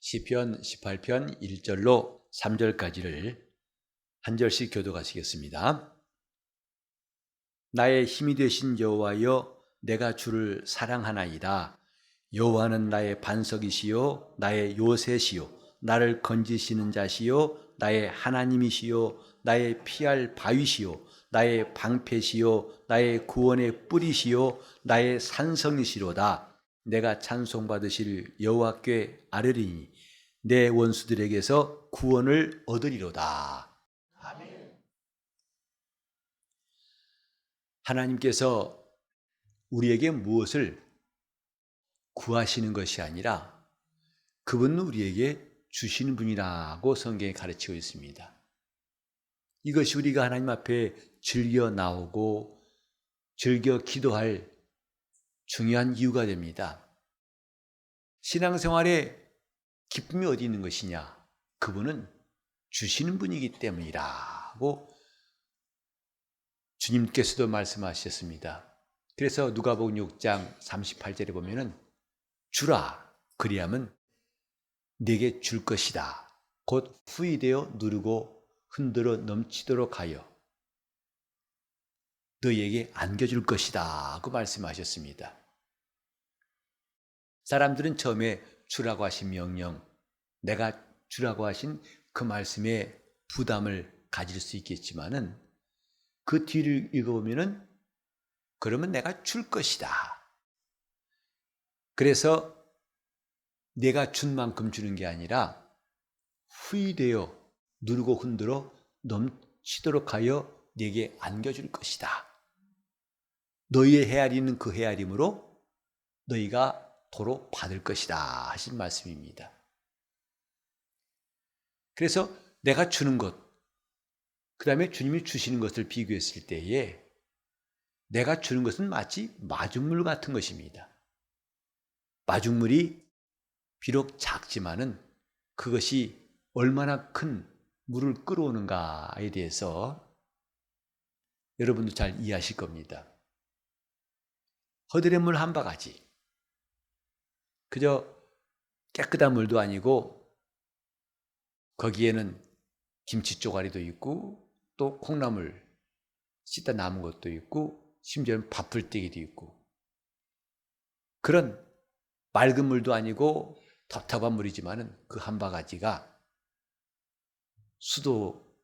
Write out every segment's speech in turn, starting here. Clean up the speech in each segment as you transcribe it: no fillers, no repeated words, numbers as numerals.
시편 18편 1절로 3절까지를 한 절씩 교독하시겠습니다. 나의 힘이 되신 여호와여, 내가 주를 사랑하나이다. 여호와는 나의 반석이시요 나의 요새시요 나를 건지시는 자시요 나의 하나님이시요 나의 피할 바위시요 나의 방패시요 나의 구원의 뿌리시요 나의 산성이시로다. 내가 찬송받으실 여호와께 아뢰리니 내 원수들에게서 구원을 얻으리로다. 아멘. 하나님께서 우리에게 무엇을 구하시는 것이 아니라 그분은 우리에게 주시는 분이라고 성경에 가르치고 있습니다. 이것이 우리가 하나님 앞에 즐겨 나오고 즐겨 기도할 중요한 이유가 됩니다. 신앙생활에 기쁨이 어디 있는 것이냐? 그분은 주시는 분이기 때문이라고 주님께서도 말씀하셨습니다. 그래서 누가복음 6장 38절에 보면은 주라, 그리하면 내게 줄 것이다. 곧 후이되어 누르고 흔들어 넘치도록 하여 너희에게 안겨줄 것이다 그 말씀하셨습니다. 사람들은 처음에 주라고 하신 명령, 내가 주라고 하신 그 말씀에 부담을 가질 수 있겠지만은 그 뒤를 읽어보면은 그러면 내가 줄 것이다. 그래서 내가 준 만큼 주는 게 아니라 후이되어 누르고 흔들어 넘치도록 하여 네게 안겨줄 것이다. 너희의 헤아리는 그 헤아림으로 너희가 도로 받을 것이다 하신 말씀입니다. 그래서 내가 주는 것, 그 다음에 주님이 주시는 것을 비교했을 때에 내가 주는 것은 마치 마중물 같은 것입니다. 마중물이 비록 작지만은 그것이 얼마나 큰 물을 끌어오는가에 대해서 여러분도 잘 이해하실 겁니다. 허들의 물 한 바가지, 그저 깨끗한 물도 아니고 거기에는 김치 쪼가리도 있고 또 콩나물 씻다 남은 것도 있고 심지어는 밥풀떼기도 있고 그런 맑은 물도 아니고 답답한 물이지만은 그 한 바가지가 수도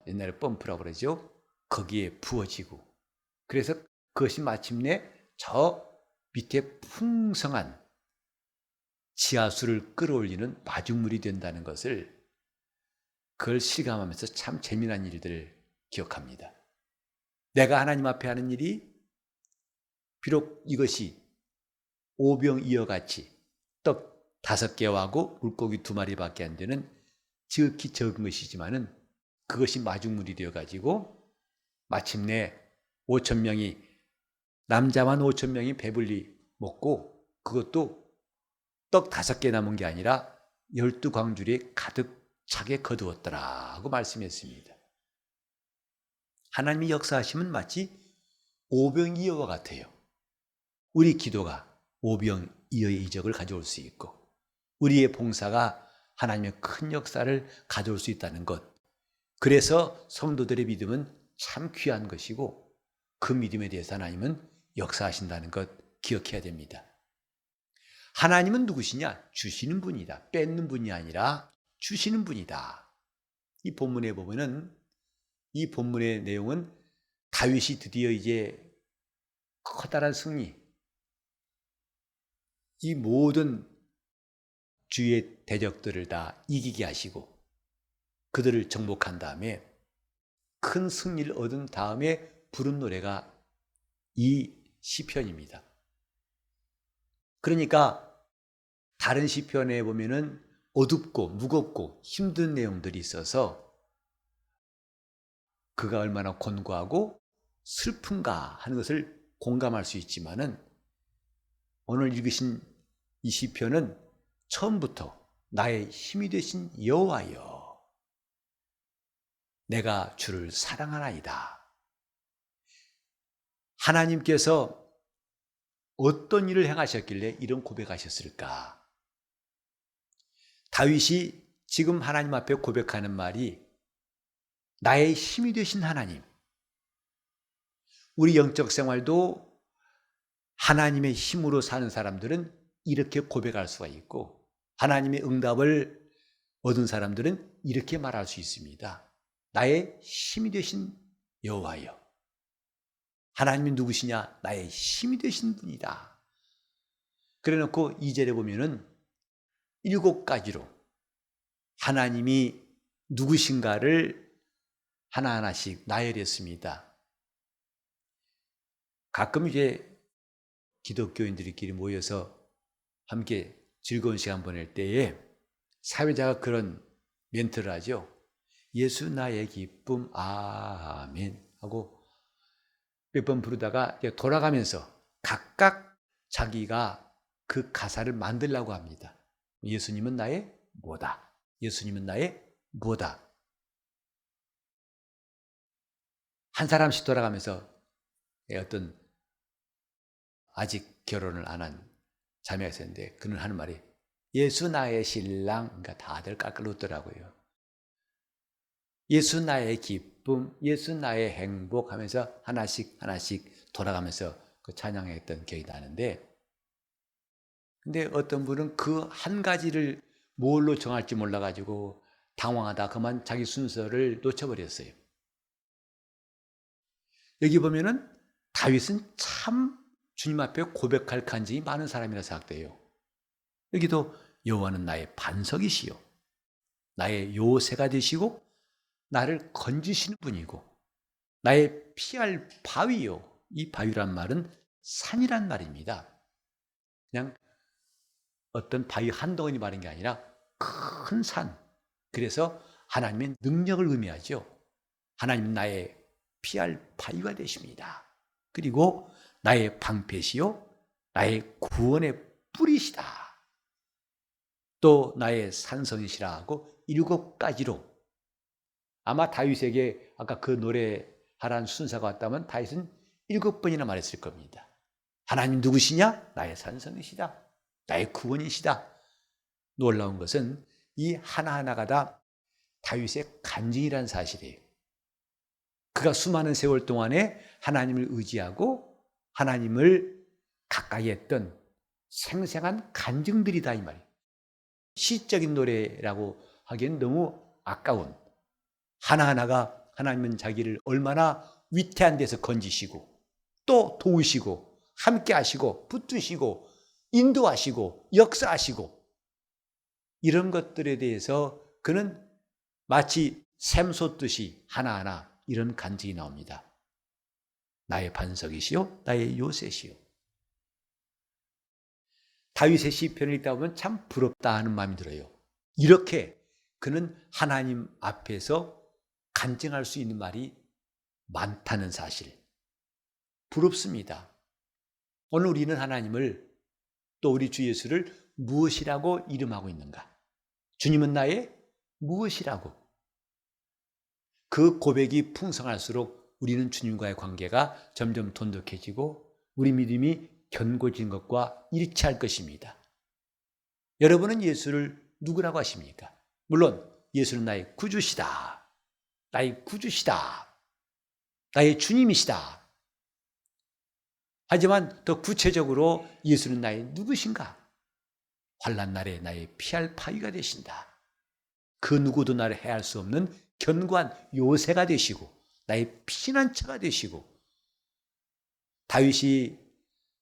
옛날에 펌프라고 그러죠. 거기에 부어지고 그래서 그것이 마침내 저 밑에 풍성한 지하수를 끌어올리는 마중물이 된다는 것을 그걸 실감하면서 참 재미난 일들을 기억합니다. 내가 하나님 앞에 하는 일이 비록 이것이 오병이어같이 떡 5개하고 물고기 2마리밖에 안 되는 지극히 적은 것이지만은 그것이 마중물이 되어가지고 마침내 5,000명이 남자만 5,000명이 배불리 먹고 그것도 떡 5개 남은 게 아니라 12광줄이 가득 차게 거두었더라고 말씀했습니다. 하나님이 역사하시면 마치 오병이어와 같아요. 우리 기도가 오병이어의 이적을 가져올 수 있고 우리의 봉사가 하나님의 큰 역사를 가져올 수 있다는 것. 그래서 성도들의 믿음은 참 귀한 것이고 그 믿음에 대해서 하나님은 역사하신다는 것 기억해야 됩니다. 하나님은 누구시냐? 주시는 분이다. 뺏는 분이 아니라 주시는 분이다. 이 본문에 보면은 이 본문의 내용은 다윗이 드디어 이제 커다란 승리, 이 모든 주의 대적들을 다 이기게 하시고 그들을 정복한 다음에 큰 승리를 얻은 다음에 부른 노래가 이 시편입니다. 그러니까 다른 시편에 보면은 어둡고 무겁고 힘든 내용들이 있어서 그가 얼마나 곤고하고 슬픈가 하는 것을 공감할 수 있지만은 오늘 읽으신 이 시편은 처음부터 나의 힘이 되신 여호와여, 내가 주를 사랑하나이다. 하나님께서 어떤 일을 행하셨길래 이런 고백하셨을까? 다윗이 지금 하나님 앞에 고백하는 말이 나의 힘이 되신 하나님. 우리 영적 생활도 하나님의 힘으로 사는 사람들은 이렇게 고백할 수가 있고, 하나님의 응답을 얻은 사람들은 이렇게 말할 수 있습니다. 나의 힘이 되신 여호와여. 하나님이 누구시냐? 나의 힘이 되신 분이다. 그래놓고 2절에 보면은 7가지로 하나님이 누구신가를 하나하나씩 나열했습니다. 가끔 이제 기독교인들끼리 모여서 함께 즐거운 시간 보낼 때에 사회자가 그런 멘트를 하죠. 예수 나의 기쁨 아멘 하고 몇 번 부르다가 돌아가면서 각각 자기가 그 가사를 만들려고 합니다. 예수님은 나의 뭐다. 예수님은 나의 뭐다. 한 사람씩 돌아가면서 어떤 아직 결혼을 안 한 자매가 있었는데 그는 하는 말이 예수 나의 신랑. 그러니까 다들 깔깔 웃더라고요. 예수 나의 기쁨, 예수 나의 행복 하면서 하나씩 돌아가면서 그 찬양했던 기억이 나는데, 근데 어떤 분은 그 한 가지를 뭘로 정할지 몰라가지고 당황하다 그만 자기 순서를 놓쳐버렸어요. 여기 보면은 다윗은 참 주님 앞에 고백할 간증이 많은 사람이라 생각돼요. 여기도 여호와는 나의 반석이시요 나의 요새가 되시고 나를 건지시는 분이고 나의 피할 바위요. 이 바위란 말은 산이란 말입니다. 그냥 어떤 바위 한 덩어리 말인 게 아니라 큰 산. 그래서 하나님의 능력을 의미하죠. 하나님은 나의 피할 바위가 되십니다. 그리고 나의 방패시요 나의 구원의 뿌리시다. 또 나의 산성이시라 하고 7가지로, 아마 다윗에게 아까 그 노래하라는 순서가 왔다면 다윗은 7번이나 말했을 겁니다. 하나님 누구시냐? 나의 산성이시다. 나의 구원이시다. 놀라운 것은 이 하나하나가 다 다윗의 간증이라는 사실이에요. 그가 수많은 세월 동안에 하나님을 의지하고 하나님을 가까이 했던 생생한 간증들이다 이 말이에요. 시적인 노래라고 하기엔 너무 아까운, 하나하나가 하나님은 자기를 얼마나 위태한 데서 건지시고 또 도우시고 함께 하시고 붙드시고 인도하시고 역사하시고 이런 것들에 대해서 그는 마치 샘솟듯이 하나하나 이런 간증이 나옵니다. 나의 반석이시요 나의 요새시요. 다윗의 시편을 읽다 보면 참 부럽다 하는 마음이 들어요. 이렇게 그는 하나님 앞에서 간증할 수 있는 말이 많다는 사실. 부럽습니다. 오늘 우리는 하나님을 또 우리 주 예수를 무엇이라고 이름하고 있는가? 주님은 나의 무엇이라고? 그 고백이 풍성할수록 우리는 주님과의 관계가 점점 돈독해지고 우리 믿음이 견고해진 것과 일치할 것입니다. 여러분은 예수를 누구라고 하십니까? 물론 예수는 나의 구주시다. 나의 구주시다. 나의 주님이시다. 하지만 더 구체적으로 예수는 나의 누구신가? 환난 날에 나의 피할 바위가 되신다. 그 누구도 나를 해할 수 없는 견고한 요새가 되시고 나의 피난처가 되시고, 다윗이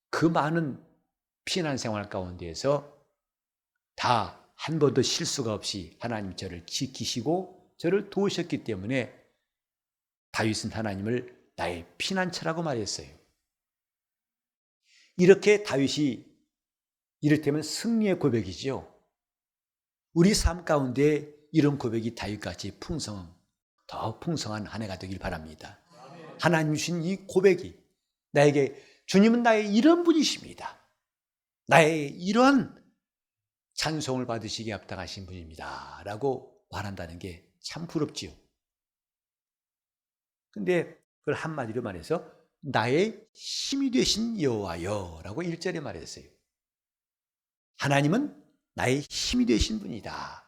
그 많은 피난 생활 가운데에서 다 한 번도 실수가 없이 하나님 저를 지키시고 저를 도우셨기 때문에 다윗은 하나님을 나의 피난처라고 말했어요. 이렇게 다윗이 이를테면 승리의 고백이죠. 우리 삶 가운데 이런 고백이 다윗같이 더 풍성한 한 해가 되길 바랍니다. 하나님 주신 이 고백이 나에게 주님은 나의 이런 분이십니다. 나의 이런 찬송을 받으시기에 합당하신 분입니다. 라고 말한다는 게 참 부럽지요. 근데 그걸 한마디로 말해서 나의 힘이 되신 여호와여 라고 1절에 말했어요. 하나님은 나의 힘이 되신 분이다.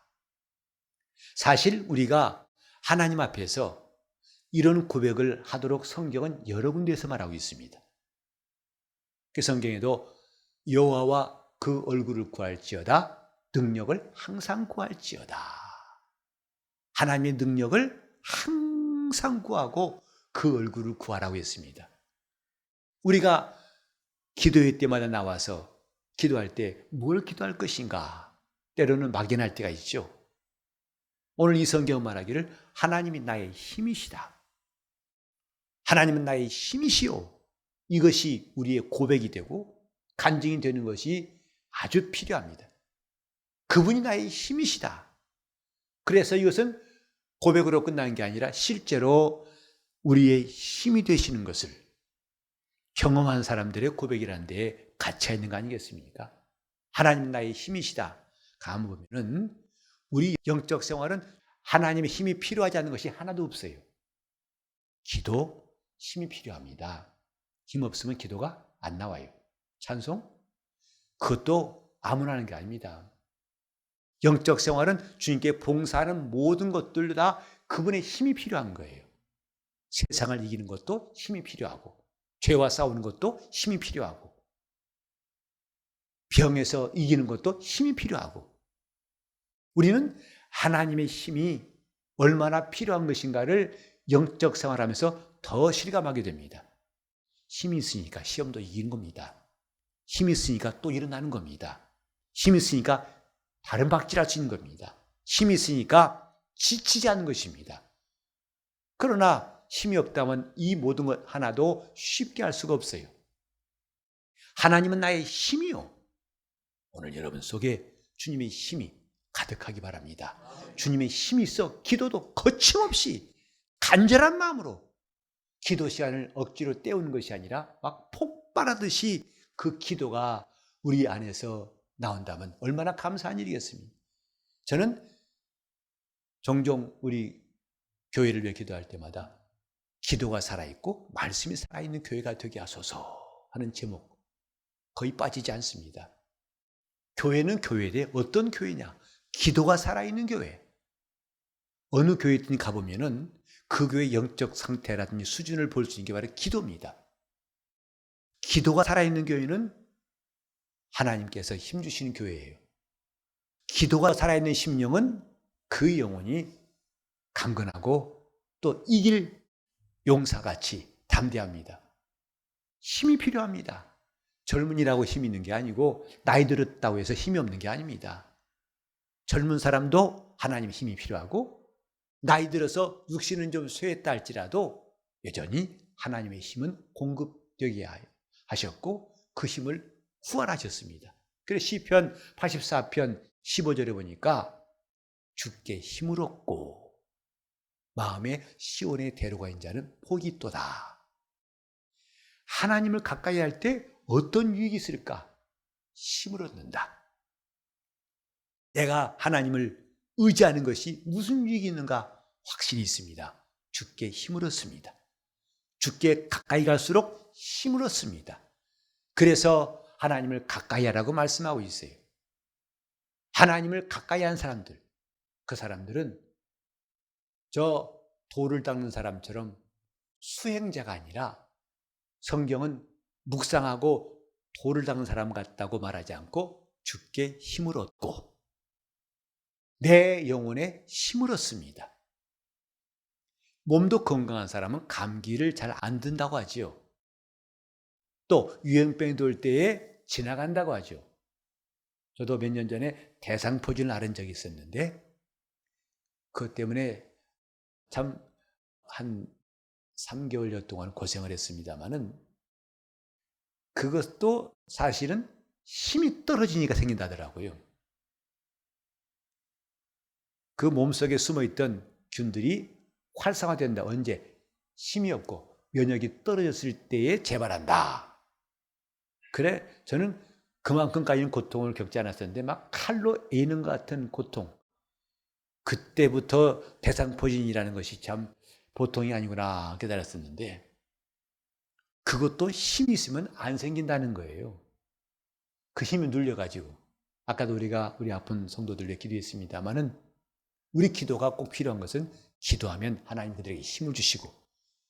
사실 우리가 하나님 앞에서 이런 고백을 하도록 성경은 여러 군데에서 말하고 있습니다. 그 성경에도 여호와와 그 얼굴을 구할지어다 능력을 항상 구할지어다. 하나님의 능력을 항상 구하고 그 얼굴을 구하라고 했습니다. 우리가 기도회 때마다 나와서 기도할 때 뭘 기도할 것인가 때로는 막연할 때가 있죠. 오늘 이 성경은 말하기를 하나님이 나의 힘이시다. 하나님은 나의 힘이시오. 이것이 우리의 고백이 되고 간증이 되는 것이 아주 필요합니다. 그분이 나의 힘이시다. 그래서 이것은 고백으로 끝나는 게 아니라 실제로 우리의 힘이 되시는 것을 경험한 사람들의 고백이라는 데에 갇혀 있는 거 아니겠습니까? 하나님 나의 힘이시다. 가만 보면은 우리 영적 생활은 하나님의 힘이 필요하지 않는 것이 하나도 없어요. 기도 힘이 필요합니다. 힘 없으면 기도가 안 나와요. 찬송? 그것도 아무나 하는 게 아닙니다. 영적 생활은 주님께 봉사하는 모든 것들도 다 그분의 힘이 필요한 거예요. 세상을 이기는 것도 힘이 필요하고 죄와 싸우는 것도 힘이 필요하고 병에서 이기는 것도 힘이 필요하고 우리는 하나님의 힘이 얼마나 필요한 것인가를 영적 생활하면서 더 실감하게 됩니다. 힘이 있으니까 시험도 이기는 겁니다. 힘이 있으니까 또 일어나는 겁니다. 힘이 있으니까 다른 박질할 수 있는 겁니다. 힘이 있으니까 지치지 않는 것입니다. 그러나 힘이 없다면 이 모든 것 하나도 쉽게 할 수가 없어요. 하나님은 나의 힘이요. 오늘 여러분 속에 주님의 힘이 가득하기 바랍니다. 주님의 힘이 있어 기도도 거침없이 간절한 마음으로 기도 시간을 억지로 때우는 것이 아니라 막 폭발하듯이 그 기도가 우리 안에서 나온다면 얼마나 감사한 일이겠습니까? 저는 종종 우리 교회를 위해 기도할 때마다 기도가 살아있고 말씀이 살아있는 교회가 되게 하소서 하는 제목 거의 빠지지 않습니다. 교회는 교회인데 어떤 교회냐? 기도가 살아있는 교회. 어느 교회든 가보면은 그 교회의 영적 상태라든지 수준을 볼 수 있는 게 바로 기도입니다. 기도가 살아있는 교회는 하나님께서 힘주시는 교회예요. 기도가 살아있는 심령은 그 영혼이 강건하고 또 이길 용사같이 담대합니다. 힘이 필요합니다. 젊은이라고 힘이 있는 게 아니고 나이 들었다고 해서 힘이 없는 게 아닙니다. 젊은 사람도 하나님의 힘이 필요하고 나이 들어서 육신은 좀 쇠했다 할지라도 여전히 하나님의 힘은 공급되게 하셨고 그 힘을 후원하셨습니다. 그래서 시편 84편 15절에 보니까 주께 힘을 얻고 마음에 시온의 대로가 있는 자는 복이 있도다. 하나님을 가까이 할 때 어떤 유익이 있을까? 힘을 얻는다. 내가 하나님을 의지하는 것이 무슨 유익이 있는가? 확신이 있습니다. 주께 힘을 얻습니다. 주께 가까이 갈수록 힘을 얻습니다. 그래서 하나님을 가까이 하라고 말씀하고 있어요. 하나님을 가까이 한 사람들, 그 사람들은 저 돌을 닦는 사람처럼 수행자가 아니라 성경은 묵상하고 돌을 닦는 사람 같다고 말하지 않고 주께 힘을 얻고 내 영혼에 힘을 얻습니다. 몸도 건강한 사람은 감기를 잘 안 든다고 하지요. 또 유행병이 돌 때에 지나간다고 하죠. 저도 몇 년 전에 대상포진을 앓은 적이 있었는데 그것 때문에 참 한 3개월여 동안 고생을 했습니다마는 그것도 사실은 힘이 떨어지니까 생긴다더라고요. 그 몸속에 숨어있던 균들이 활성화된다. 언제? 힘이 없고 면역이 떨어졌을 때에 재발한다. 그래 저는 그만큼까지는 고통을 겪지 않았었는데 막 칼로 에이는 것 같은 고통. 그때부터 대상포진이라는 것이 참 보통이 아니구나 깨달았었는데 그것도 힘이 있으면 안 생긴다는 거예요. 그 힘이 눌려가지고 아까도 우리가 우리 아픈 성도들 위해 기도했습니다마는 우리 기도가 꼭 필요한 것은 기도하면 하나님 그들에게 힘을 주시고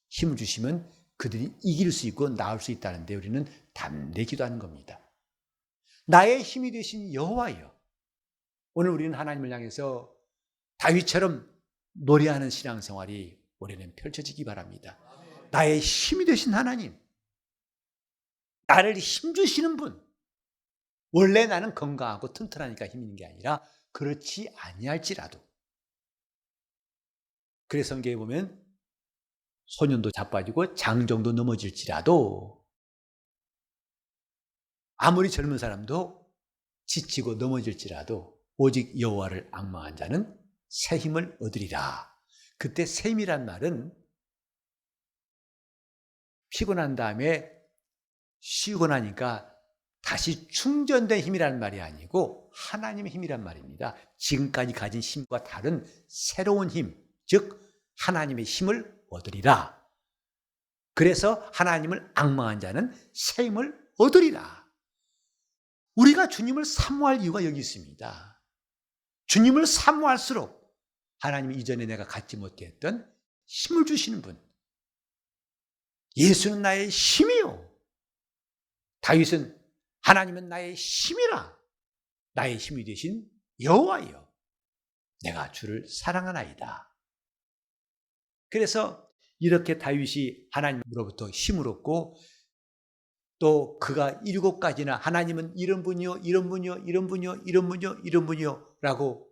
힘을 주시면 그들이 이길 수 있고 나을 수 있다는데 우리는 담대히 기도하는 겁니다. 나의 힘이 되신 여호와여. 오늘 우리는 하나님을 향해서 다윗처럼 노래하는 신앙생활이 올해는 펼쳐지기 바랍니다. 나의 힘이 되신 하나님, 나를 힘주시는 분. 원래 나는 건강하고 튼튼하니까 힘이 있는 게 아니라 그렇지 아니할지라도. 그래서 성경에 보면 소년도 자빠지고 장정도 넘어질지라도 아무리 젊은 사람도 지치고 넘어질지라도 오직 여호와를 앙망한 자는 새 힘을 얻으리라. 그때 새 힘이란 말은 피곤한 다음에 쉬고 나니까 다시 충전된 힘이라는 말이 아니고 하나님의 힘이란 말입니다. 지금까지 가진 힘과 다른 새로운 힘, 즉 하나님의 힘을 얻으리라. 그래서 하나님을 앙망한 자는 새 힘을 얻으리라. 우리가 주님을 사모할 이유가 여기 있습니다. 주님을 사모할수록 하나님이 이전에 내가 갖지 못했던 힘을 주시는 분. 예수는 나의 힘이요. 다윗은 하나님은 나의 힘이라. 나의 힘이 되신 여호와여. 내가 주를 사랑하나이다. 그래서 이렇게 다윗이 하나님으로부터 힘을 얻고 또 그가 7가지나 하나님은 이런 분이요, 이런 분이요, 이런 분이요, 이런 분이요, 이런 분이요 라고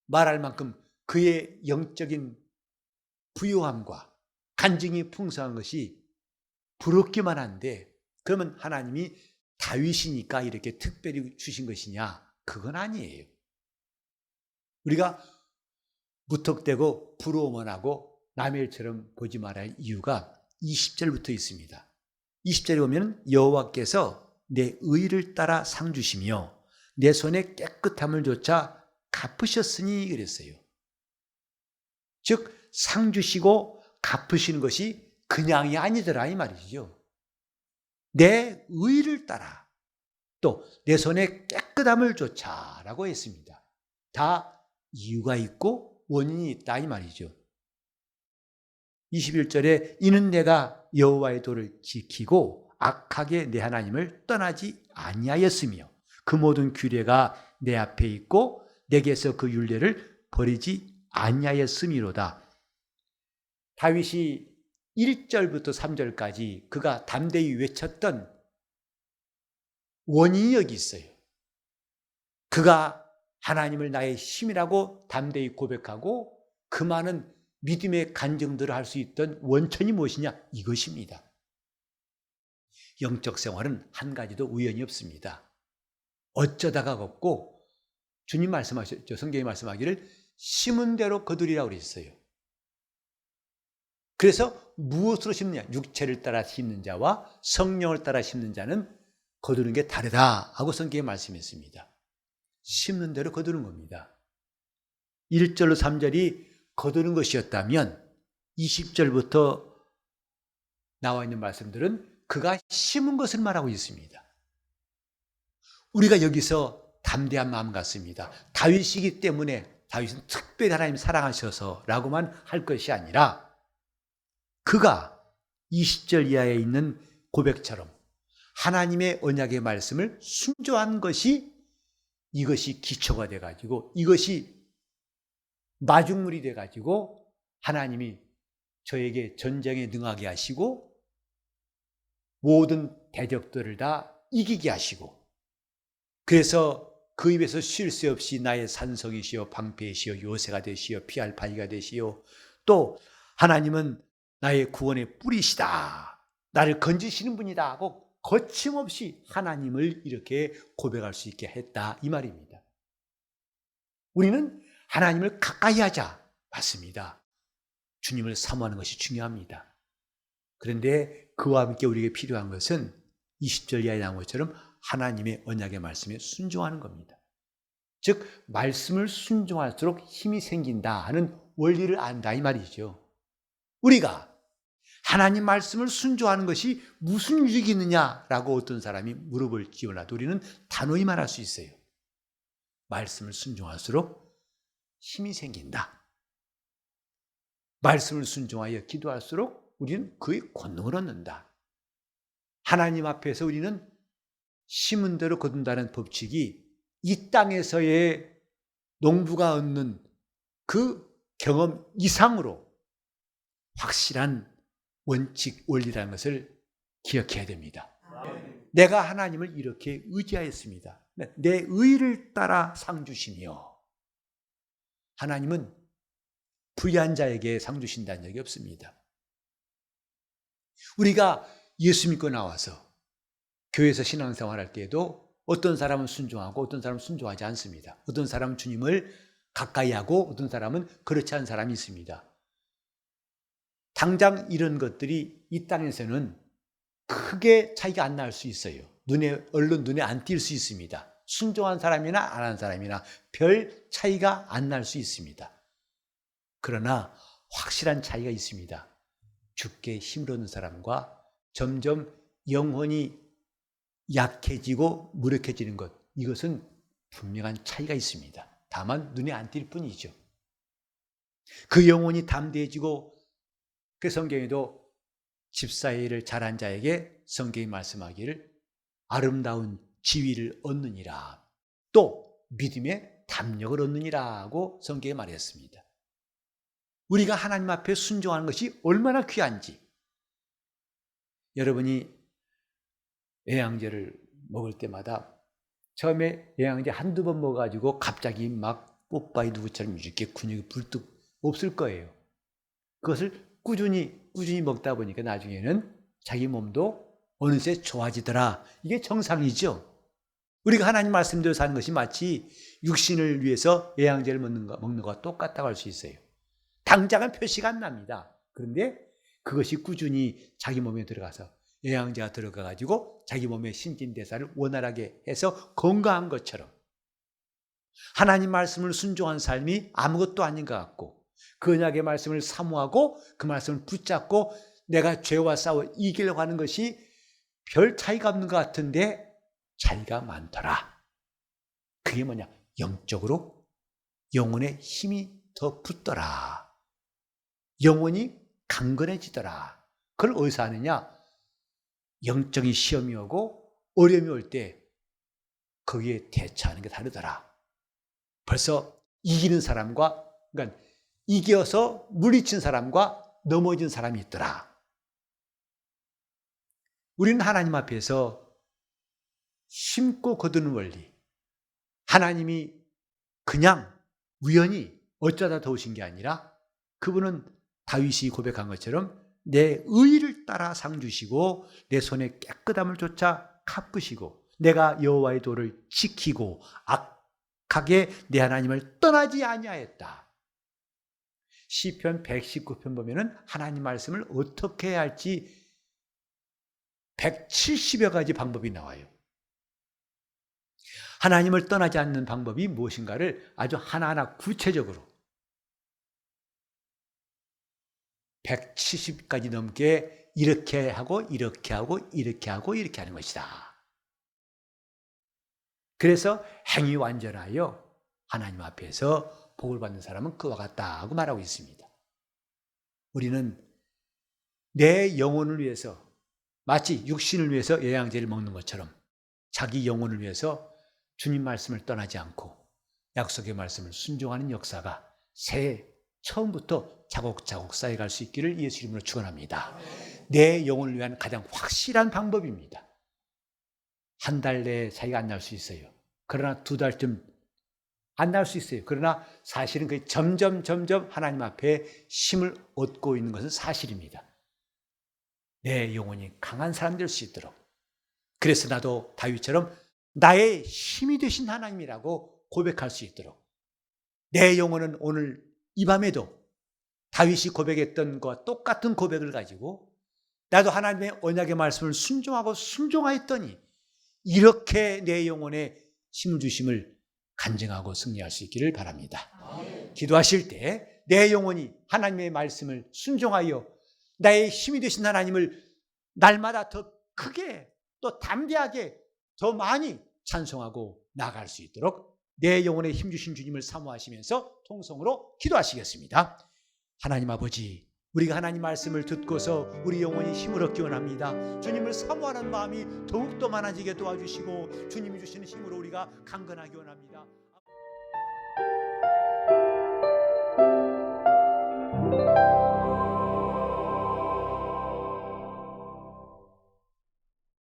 말할 만큼 그의 영적인 부요함과 간증이 풍성한 것이 부럽기만 한데 그러면 하나님이 다윗이니까 이렇게 특별히 주신 것이냐? 그건 아니에요. 우리가 무턱대고 부러워만 하고 남의 일처럼 보지 말아야 할 이유가 20절부터 있습니다. 20절에 보면 여호와께서 내 의를 따라 상 주시며 내 손의 깨끗함을 조차 갚으셨으니 그랬어요. 즉 상 주시고 갚으시는 것이 그냥이 아니더라 이 말이죠. 내 의를 따라 또 내 손의 깨끗함을 조차라고 했습니다. 다 이유가 있고 원인이 있다 이 말이죠. 21절에 이는 내가 여호와의 도를 지키고 악하게 내 하나님을 떠나지 아니하였으며 그 모든 규례가 내 앞에 있고 내게서 그 율례를 버리지 아니하였음이로다. 다윗이 1절부터 3절까지 그가 담대히 외쳤던 원인이 여기 있어요. 그가 하나님을 나의 힘이라고 담대히 고백하고 그 많은 믿음의 간증들을 할 수 있던 원천이 무엇이냐? 이것입니다. 영적 생활은 한 가지도 우연이 없습니다. 어쩌다가 없고 주님 말씀하셨죠. 성경이 말씀하기를 심은 대로 거두리라고 그랬어요. 그래서 무엇으로 심느냐? 육체를 따라 심는 자와 성령을 따라 심는 자는 거두는 게 다르다 하고 성경에 말씀했습니다. 심는 대로 거두는 겁니다. 1절로 3절이 거두는 것이었다면 20절부터 나와 있는 말씀들은 그가 심은 것을 말하고 있습니다. 우리가 여기서 담대한 마음 같습니다. 다윗이기 때문에 다윗은 특별히 하나님 사랑하셔서라고만 할 것이 아니라 그가 20절 이하에 있는 고백처럼 하나님의 언약의 말씀을 순종한 것이 이것이 기초가 돼가지고 이것이 마중물이 돼가지고 하나님이 저에게 전쟁에 능하게 하시고 모든 대적들을 다 이기게 하시고 그래서 그 입에서 쉴 새 없이 나의 산성이시여 방패이시여 요새가 되시어 피할 바위가 되시어 또 하나님은 나의 구원의 뿌리시다. 나를 건지시는 분이다 하고 거침없이 하나님을 이렇게 고백할 수 있게 했다 이 말입니다. 우리는 하나님을 가까이 하자. 맞습니다. 주님을 사모하는 것이 중요합니다. 그런데 그와 함께 우리에게 필요한 것은 20절 이하에 나온 것처럼 하나님의 언약의 말씀에 순종하는 겁니다. 즉 말씀을 순종할수록 힘이 생긴다 하는 원리를 안다 이 말이죠. 우리가 하나님 말씀을 순종하는 것이 무슨 유익이 있느냐라고 어떤 사람이 물어볼지 몰라도 우리는 단호히 말할 수 있어요. 말씀을 순종할수록 힘이 생긴다. 말씀을 순종하여 기도할수록 우리는 그의 권능을 얻는다. 하나님 앞에서 우리는 심은 대로 거둔다는 법칙이 이 땅에서의 농부가 얻는 그 경험 이상으로 확실한 원칙, 원리라는 것을 기억해야 됩니다. 내가 하나님을 이렇게 의지하였습니다. 내 의를 따라 상 주시며, 하나님은 불의한 자에게 상 주신다는 적이 없습니다. 우리가 예수 믿고 나와서 교회에서 신앙생활할 때에도 어떤 사람은 순종하고 어떤 사람은 순종하지 않습니다. 어떤 사람은 주님을 가까이 하고 어떤 사람은 그렇지 않은 사람이 있습니다. 당장 이런 것들이 이 땅에서는 크게 차이가 안 날 수 있어요. 얼른 눈에 안 띌 수 있습니다. 순종한 사람이나 안 한 사람이나 별 차이가 안 날 수 있습니다. 그러나 확실한 차이가 있습니다. 주께 힘을 얻는 사람과 점점 영혼이 약해지고 무력해지는 것, 이것은 분명한 차이가 있습니다. 다만 눈에 안 띌 뿐이죠. 그 영혼이 담대해지고, 그 성경에도 집사일을 잘한 자에게 성경이 말씀하기를 아름다운 지위를 얻느니라, 또 믿음의 담력을 얻느니라 하고 성경에 말했습니다. 우리가 하나님 앞에 순종하는 것이 얼마나 귀한지, 여러분이 영양제를 먹을 때마다 처음에 영양제 한두 번 먹어가지고 갑자기 막 뽀빠이 누구처럼 이렇게 근육이 불뚝 없을 거예요. 그것을 꾸준히 먹다 보니까 나중에는 자기 몸도 어느새 좋아지더라. 이게 정상이죠. 우리가 하나님 말씀대로 사는 것이 마치 육신을 위해서 영양제를 먹는 것과 똑같다고 할 수 있어요. 당장은 표시가 안 납니다. 그런데 그것이 꾸준히 자기 몸에 들어가서 영양제가 들어가가지고 자기 몸의 신진대사를 원활하게 해서 건강한 것처럼, 하나님 말씀을 순종한 삶이 아무것도 아닌 것 같고, 그 언약의 말씀을 사모하고 그 말씀을 붙잡고 내가 죄와 싸워 이기려고 하는 것이 별 차이가 없는 것 같은데 차이가 많더라. 그게 뭐냐? 영적으로 영혼의 힘이 더 붙더라. 영혼이 강건해지더라. 그걸 어디서 하느냐? 영적인 시험이 오고 어려움이 올 때 거기에 대처하는 게 다르더라. 벌써 이기는 사람과, 그러니까 이겨서 물리친 사람과 넘어진 사람이 있더라. 우리는 하나님 앞에서 심고 거두는 원리, 하나님이 그냥 우연히 어쩌다 도우신 게 아니라 그분은 다윗이 고백한 것처럼 내 의를 따라 상 주시고 내 손에 깨끗함을 쫓아 갚으시고 내가 여호와의 도를 지키고 악하게 내 하나님을 떠나지 아니하였다. 시편 119편 보면은 하나님 말씀을 어떻게 해야 할지 170여 가지 방법이 나와요. 하나님을 떠나지 않는 방법이 무엇인가를 아주 하나하나 구체적으로 170가지 넘게 이렇게 하고 이렇게 하고 이렇게 하고 이렇게 하는 것이다. 그래서 행위 완전하여 하나님 앞에서 복을 받는 사람은 그와 같다 하고 말하고 있습니다. 우리는 내 영혼을 위해서 마치 육신을 위해서 영양제를 먹는 것처럼 자기 영혼을 위해서 주님 말씀을 떠나지 않고 약속의 말씀을 순종하는 역사가 새해 처음부터 차곡차곡 쌓여갈 수 있기를 예수 이름으로 축원합니다. 내 영혼을 위한 가장 확실한 방법입니다. 한 달 내에 차이가 안 날 수 있어요. 그러나 두 달쯤 안 날 수 있어요. 그러나 사실은 그 점점 하나님 앞에 힘을 얻고 있는 것은 사실입니다. 내 영혼이 강한 사람 될 수 있도록. 그래서 나도 다윗처럼 나의 힘이 되신 하나님이라고 고백할 수 있도록. 내 영혼은 오늘 이 밤에도 다윗이 고백했던 것과 똑같은 고백을 가지고 나도 하나님의 언약의 말씀을 순종하고 순종하였더니 이렇게 내 영혼에 힘을 주심을 간증하고 승리할 수 있기를 바랍니다. 기도하실 때 내 영혼이 하나님의 말씀을 순종하여 나의 힘이 되신 하나님을 날마다 더 크게 또 담대하게 더 많이 찬송하고 나아갈 수 있도록 내 영혼에 힘주신 주님을 사모하시면서 통성으로 기도하시겠습니다. 하나님 아버지, 우리가 하나님 말씀을 듣고서 우리 영혼이 힘을 얻기 원합니다. 주님을 사모하는 마음이 더욱더 많아지게 도와주시고 주님이 주시는 힘으로 우리가 강건하기 원합니다.